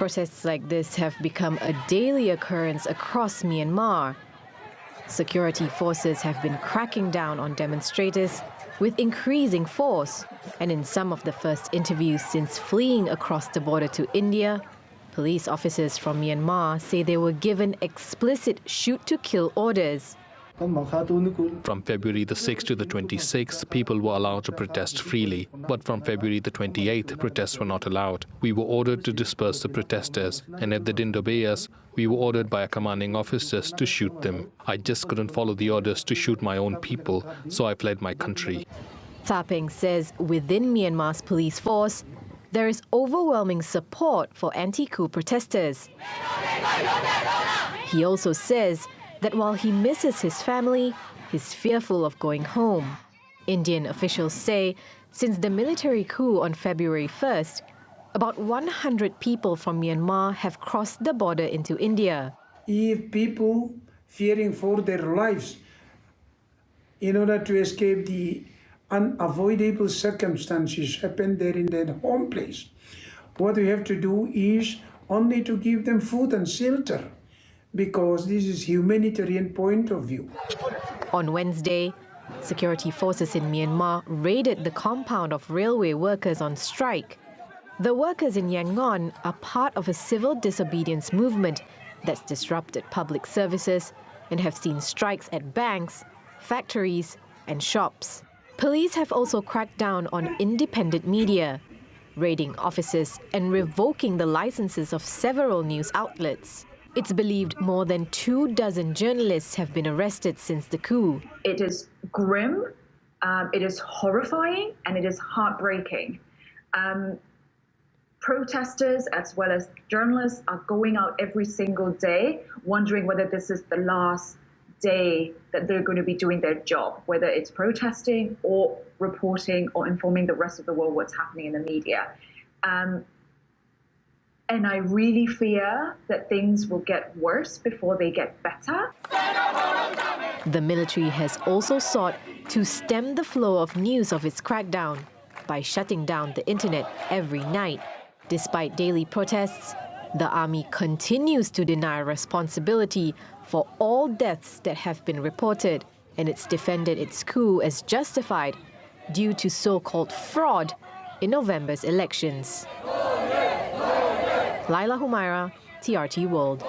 Protests like this have become a daily occurrence across Myanmar. Security forces have been cracking down on demonstrators with increasing force. And in some of the first interviews since fleeing across the border to India, police officers from Myanmar say they were given explicit shoot-to-kill orders. From February the 6th to the 26th, people were allowed to protest freely. But from February the 28th, protests were not allowed. We were ordered to disperse the protesters. And if they didn't obey us, we were ordered by our commanding officers to shoot them. I just couldn't follow the orders to shoot my own people, so I fled my country. Thapeng says within Myanmar's police force, there is overwhelming support for anti-coup protesters. He also says that while he misses his family, he's fearful of going home. Indian officials say since the military coup on February 1st, about 100 people from Myanmar have crossed the border into India. If people fearing for their lives in order to escape the unavoidable circumstances happen there in their home place, what we have to do is only to give them food and shelter, because this is humanitarian point of view. On Wednesday, security forces in Myanmar raided the compound of railway workers on strike. The workers in Yangon are part of a civil disobedience movement that's disrupted public services and have seen strikes at banks, factories, and shops. Police have also cracked down on independent media, raiding offices and revoking the licenses of several news outlets. It's believed more than 24 journalists have been arrested since the coup. It is grim, it is horrifying, and it is heartbreaking. Protesters as well as journalists are going out every single day wondering whether this is the last day that they're going to be doing their job, whether it's protesting or reporting or informing the rest of the world what's happening in the media. And I really fear that things will get worse before they get better. The military has also sought to stem the flow of news of its crackdown by shutting down the internet every night. Despite daily protests, the army continues to deny responsibility for all deaths that have been reported, and it's defended its coup as justified due to so-called fraud in November's elections. Laila Humairah, TRT World.